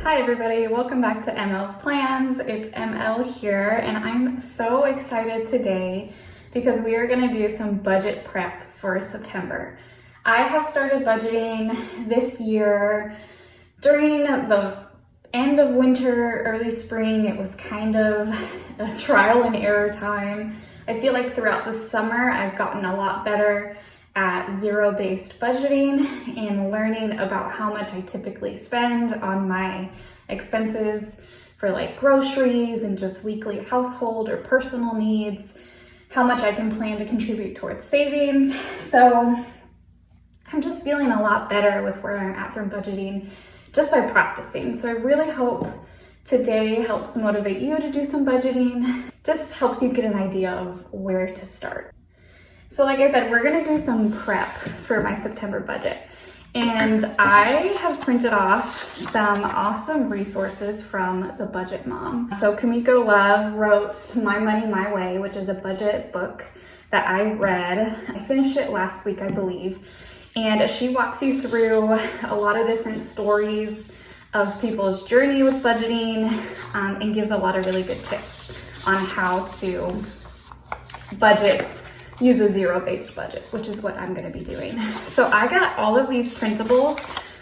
Hi everybody, welcome back to ML's Plans. It's ML here and I'm so excited today because we are going to do some budget prep for September. I have started budgeting this year during the end of winter, early spring. It was kind of a trial and error time. I feel like throughout the summer I've gotten a lot better at zero-based budgeting and learning about how much I typically spend on my expenses for like groceries and just weekly household or personal needs, how much I can plan to contribute towards savings. So I'm just feeling a lot better with where I'm at from budgeting just by practicing. So I really hope today helps motivate you to do some budgeting, just helps you get an idea of where to start. So like I said, we're gonna do some prep for my September budget. And I have printed off some awesome resources from The Budget Mom. So Kimiko Love wrote My Money, My Way, which is a budget book that I read. I finished it last week, I believe. And she walks you through a lot of different stories of people's journey with budgeting and gives a lot of really good tips on how to budget, use a zero-based budget, which is what I'm gonna be doing. So I got all of these printables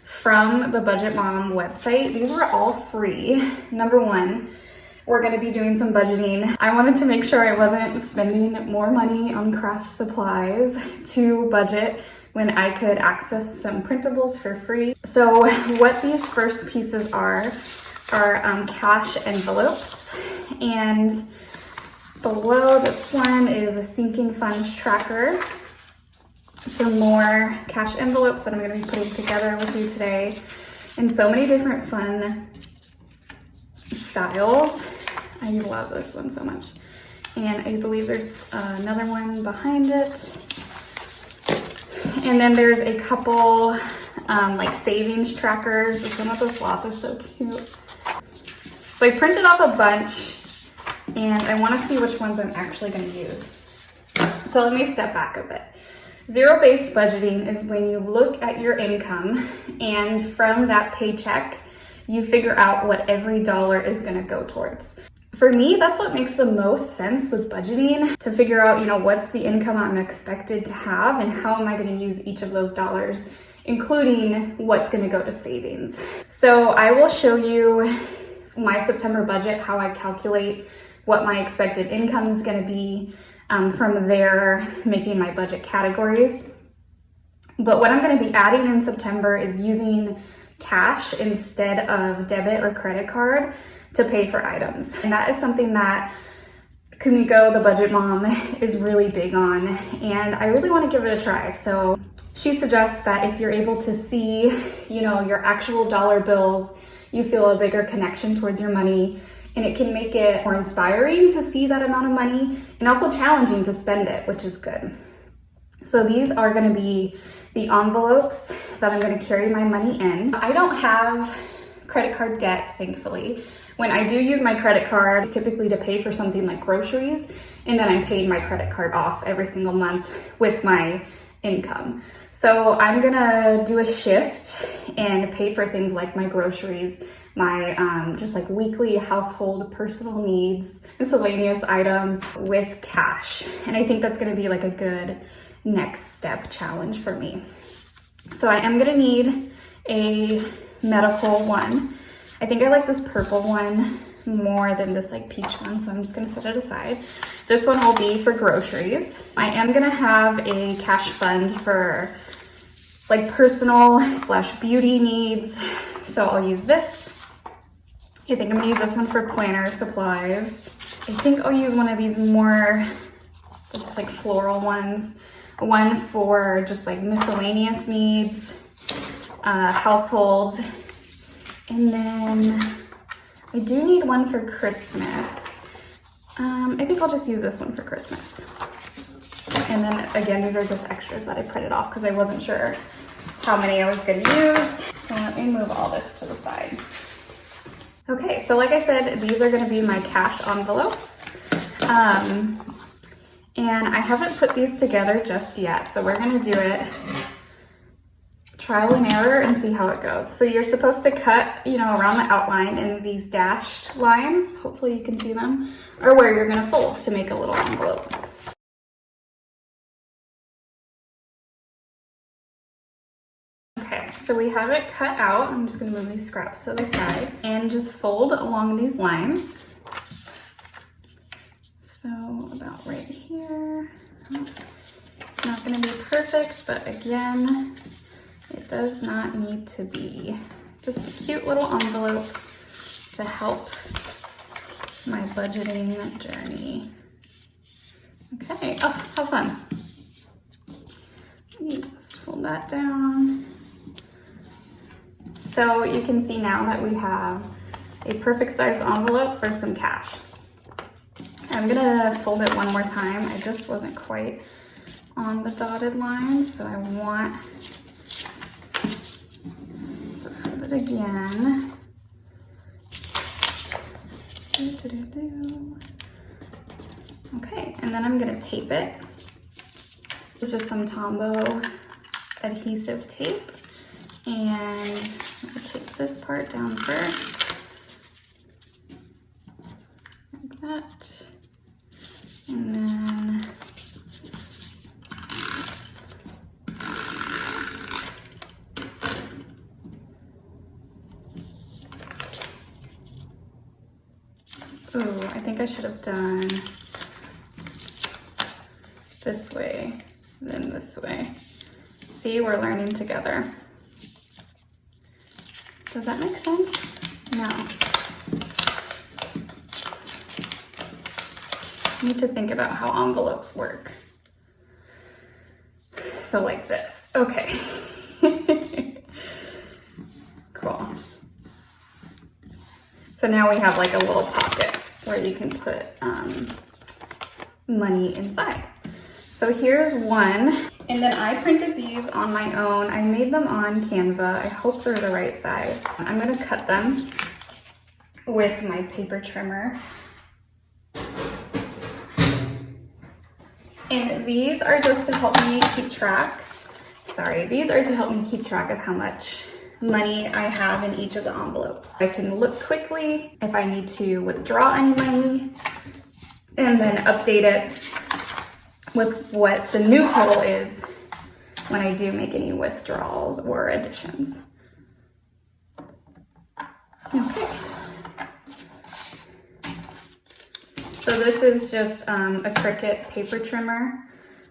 from the Budget Mom website. These were all free. Number one, we're gonna be doing some budgeting. I wanted to make sure I wasn't spending more money on craft supplies to budget when I could access some printables for free. So what these first pieces are cash envelopes, and below this one is a sinking funds tracker, some more cash envelopes that I'm going to be putting together with you today, and so many different fun styles. I love this one so much. And I believe there's another one behind it. And then there's a couple like savings trackers. This one with the sloth is so cute. So I printed off a bunch and I want to see which ones I'm actually going to use. So let me step back a bit. Zero-based budgeting is when you look at your income and from that paycheck, you figure out what every dollar is going to go towards. For me, that's what makes the most sense with budgeting, to figure out, what's the income I'm expected to have and how am I going to use each of those dollars, including what's going to go to savings. So I will show you my September budget, how I calculate what my expected income is going to be, from there making my budget categories. But what I'm going to be adding in September is using cash instead of debit or credit card to pay for items. And that is something that Kumiko, the Budget Mom, is really big on, and I really want to give it a try. So she suggests that if you're able to see, your actual dollar bills, you feel a bigger connection towards your money, and it can make it more inspiring to see that amount of money and also challenging to spend it, which is good. So these are going to be the envelopes that I'm going to carry my money in. I don't have credit card debt, thankfully. When I do use my credit card, it's typically to pay for something like groceries, and then I'm paying my credit card off every single month with my income. So I'm gonna do a shift and pay for things like my groceries, my just like weekly household personal needs, miscellaneous items with cash. And I think that's gonna be like a good next step challenge for me. So I am gonna need a medical one. I think I like this purple one more than this like peach one, so I'm just gonna set it aside. This one will be for groceries. I am gonna have a cash fund for like personal / beauty needs, so I'll use this. I think I'm gonna use this one for planner supplies. I think I'll use one of these more just like floral ones. One for just like miscellaneous needs, household. And then I do need one for Christmas. I think I'll just use this one for Christmas. And then again, these are just extras that I printed off because I wasn't sure how many I was gonna use. So let me move all this to the side. Okay, so like I said, these are gonna be my cash envelopes. And I haven't put these together just yet, so we're gonna do it trial and error and see how it goes. So you're supposed to cut, you know, around the outline, and these dashed lines, hopefully you can see them, are where you're gonna fold to make a little envelope. Okay, so we have it cut out. I'm just gonna move these scraps to the side and just fold along these lines. So about right here. It's not gonna be perfect, but again, it does not need to be. Just a cute little envelope to help my budgeting journey. Okay, oh, how fun. Let me just fold that down. So you can see now that we have a perfect size envelope for some cash. I'm gonna fold it one more time. I just wasn't quite on the dotted line, so I want to fold it again. Okay, and then I'm gonna tape it. It's just some Tombow adhesive tape, and I'll tape this part down first, like that, and then oh, I think I should have done this way, then this way. See, we're learning together. Does that make sense? No. I need to think about how envelopes work. So like this, okay. Cool. So now we have like a little pocket where you can put money inside. So here's one, and then I printed these on my own. I made them on Canva. I hope they're the right size. I'm gonna cut them with my paper trimmer. And these are just to help me keep track. Sorry, these are to help me keep track of how much money I have in each of the envelopes. I can look quickly if I need to withdraw any money, and then update it with what the new total is when I do make any withdrawals or additions. Okay. So this is just a Cricut paper trimmer.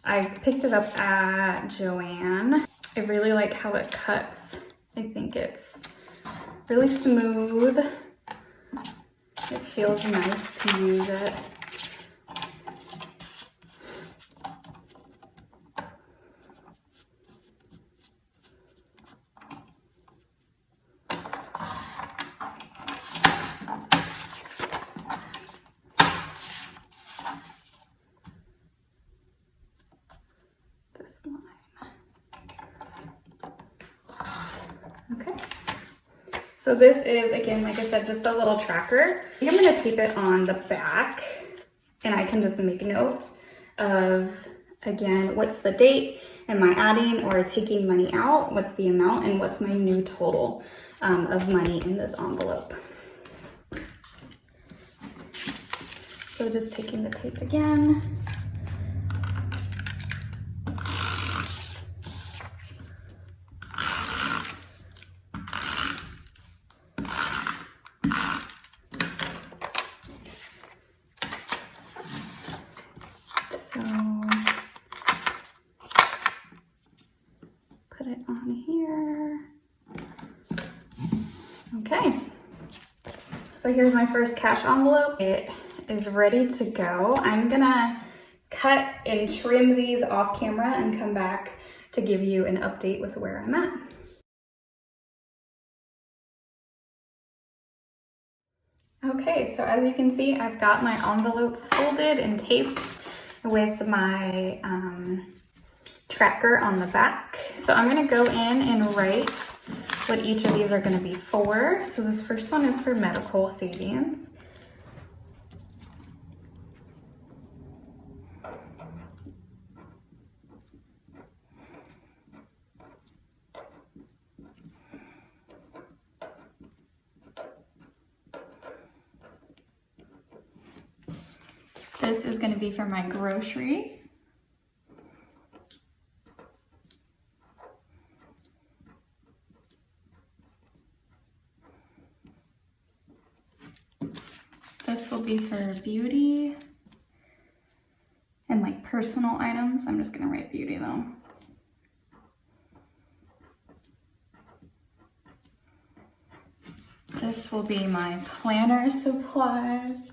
I picked it up at Joann. I really like how it cuts. I think it's really smooth. It feels nice to use it. Okay, so this is, again, like I said, just a little tracker. I think I'm gonna tape it on the back, and I can just make notes of, again, what's the date, am I adding or taking money out, what's the amount, and what's my new total of money in this envelope. So just taking the tape again. Put it on here. Okay. So here's my first cash envelope. It is ready to go. I'm gonna cut and trim these off camera and come back to give you an update with where I'm at. Okay, so as you can see, I've got my envelopes folded and taped with my tracker on the back. So I'm gonna go in and write what each of these are gonna be for. So this first one is for medical savings. This is going to be for my groceries. This will be for beauty and like personal items. I'm just going to write beauty though. This will be my planner supplies.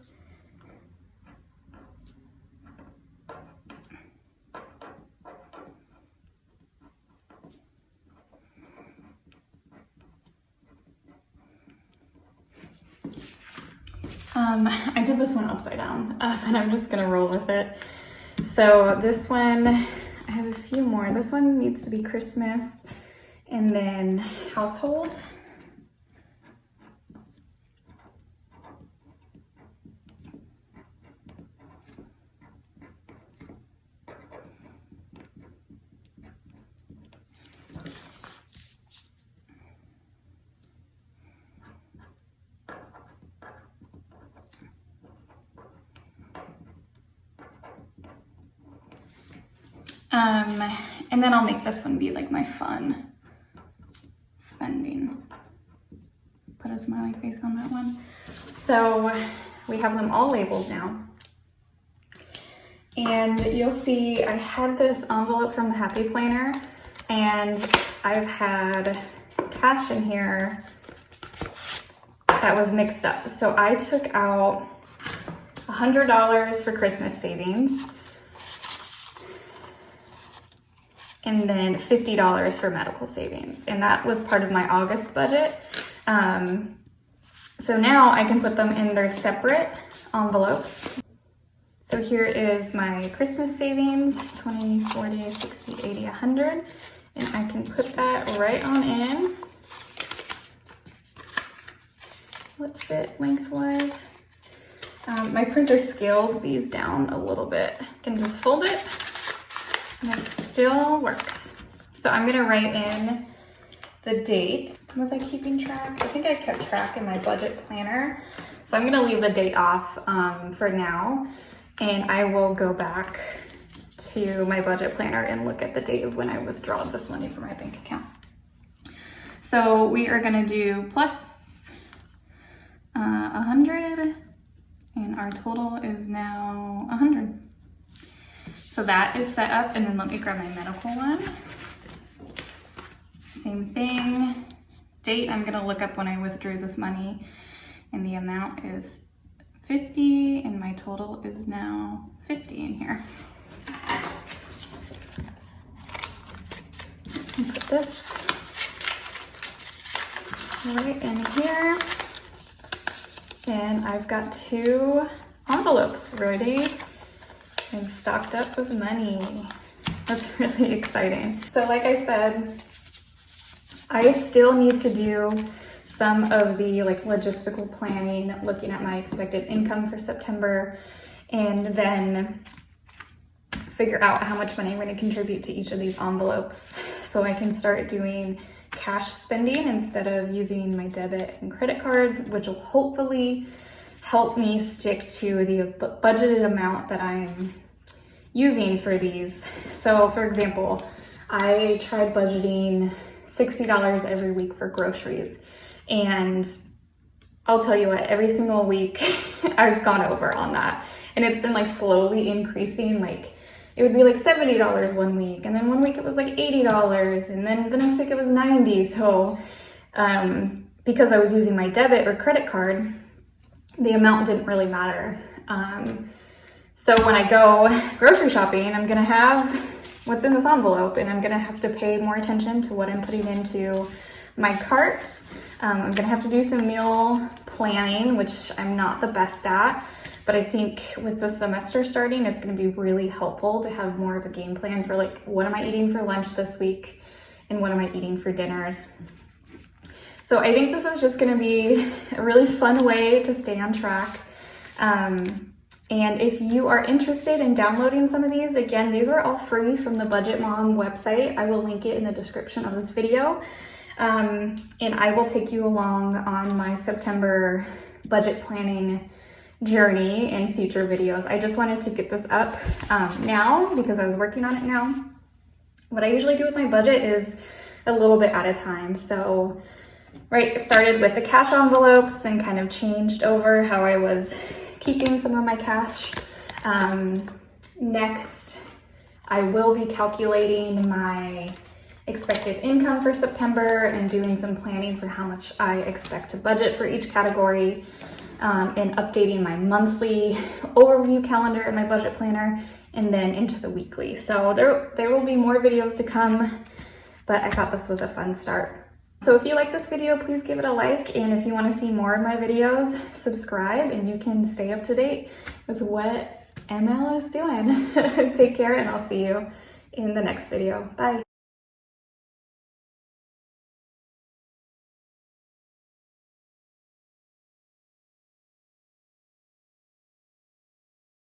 I did this one upside down, and I'm just gonna roll with it. So this one, I have a few more. This one needs to be Christmas and then household. And then I'll make this one be like my fun spending. Put a smiley face on that one. So we have them all labeled now. And you'll see I had this envelope from the Happy Planner, and I've had cash in here that was mixed up. So I took out $100 for Christmas savings, and then $50 for medical savings. And that was part of my August budget. So now I can put them in their separate envelopes. So here is my Christmas savings, 20, 40, 60, 80, 100. And I can put that right on in. Let's fit lengthwise. My printer scaled these down a little bit. I can just fold it, and it still works. So I'm gonna write in the date. Was I keeping track? I think I kept track in my budget planner. So I'm gonna leave the date off for now, and I will go back to my budget planner and look at the date of when I withdraw this money from my bank account. So we are gonna do plus 100, and our total is now 100. So that is set up, and then let me grab my medical one. Same thing. Date, I'm gonna look up when I withdrew this money, and the amount is 50, and my total is now 50 in here. Put this right in here. And I've got 2 envelopes ready and stocked up with money. That's really exciting. So like I said, I still need to do some of the like logistical planning, looking at my expected income for September, and then figure out how much money I'm going to contribute to each of these envelopes so I can start doing cash spending instead of using my debit and credit card, which will hopefully help me stick to the budgeted amount that I'm using for these. So for example, I tried budgeting $60 every week for groceries, and I'll tell you what, every single week I've gone over on that, and it's been like slowly increasing. Like it would be like $70 one week, and then one week it was like $80, and then the next week it was $90. So because I was using my debit or credit card, the amount didn't really matter. So when I go grocery shopping, I'm gonna have what's in this envelope, and I'm gonna have to pay more attention to what I'm putting into my cart. I'm gonna have to do some meal planning, which I'm not the best at, but I think with the semester starting, it's gonna be really helpful to have more of a game plan for like, what am I eating for lunch this week, and what am I eating for dinners? So I think this is just gonna be a really fun way to stay on track. And if you are interested in downloading some of these, again, these are all free from the Budget Mom website. I will link it in the description of this video. And I will take you along on my September budget planning journey in future videos. I just wanted to get this up now because I was working on it now. What I usually do with my budget is a little bit at a time. So started with the cash envelopes and kind of changed over how I was keeping some of my cash. Next, I will be calculating my expected income for September and doing some planning for how much I expect to budget for each category, and updating my monthly overview calendar and my budget planner, and then into the weekly. So there will be more videos to come, but I thought this was a fun start. So if you like this video, please give it a like, and if you want to see more of my videos, subscribe and you can stay up to date with what ML is doing. Take care, and I'll see you in the next video. Bye.